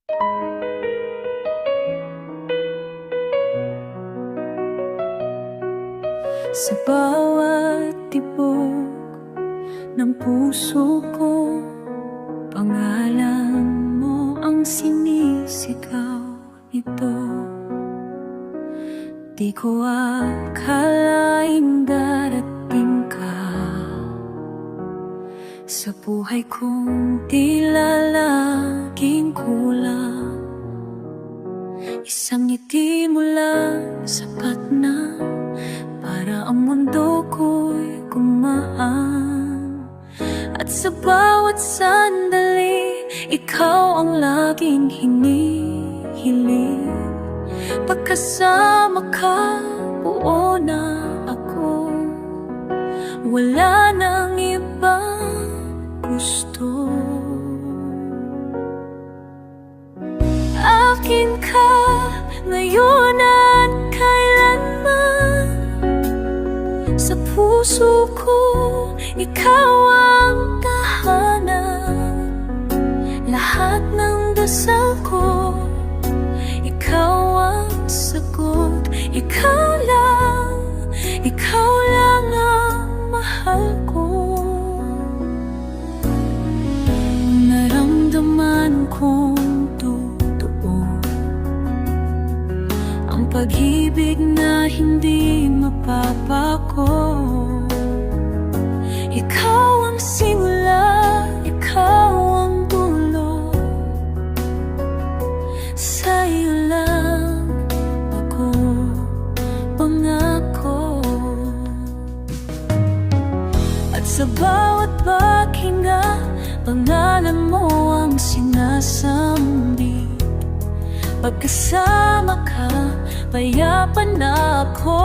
Sa bawat tibok ng puso ko, pangalan mo ang sinisigaw nito. Di ko akalaing darating ka sa buhay kong tila laging kulang. Isang ngiti mo lang sapat na para ang mundo ko'y gumaan. At sa bawat sandali, ikaw ang laging hinihiling. Pagkasama ka, buo na ako. Wala nang ibang gusto. Akin ka ngayon at kailanman. Sa puso ko, ikaw ang tahanan. Lahat ng dasal ko, ikaw ang sagot. Ikaw lang ang mahal ko. Naramdaman kong totoo ang pag-ibig na hindi mapapako. Ikaw ang simula, ikaw ang dulo. Sa'yo lang ako pangako. At sa bawat paghinga, pangalan mo ang sinasambit. Pagkasama ka, payapa na ako.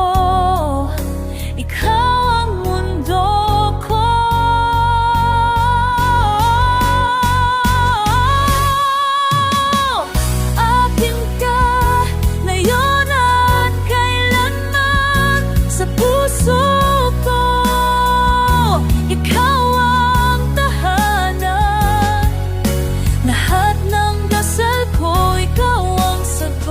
Ikaw ang mundo ko. Akin ka ngayon at kailanman. Sa puso ko, ikaw ang tahanan. Lahat ng dasal ko, ikaw ang sagot.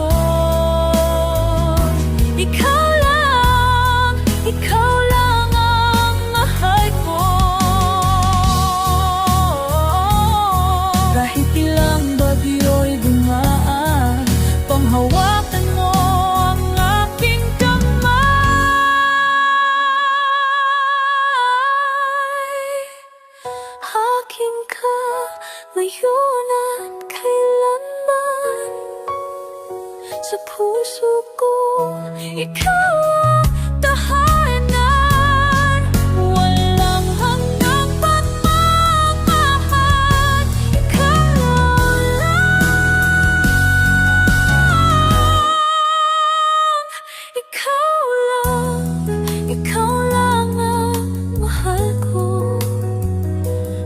Ikaw lang ang mahal ko. Kahit ilang bagyo'y dumaan, panghawakan mo ang aking kamay. Akin ka ngayon at kailanman. Sa puso ko, ikaw ang tahanan. Walang hanggang pagmamahal. Ikaw lang ang mahal ko.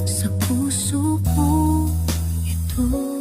Sa puso ko ito.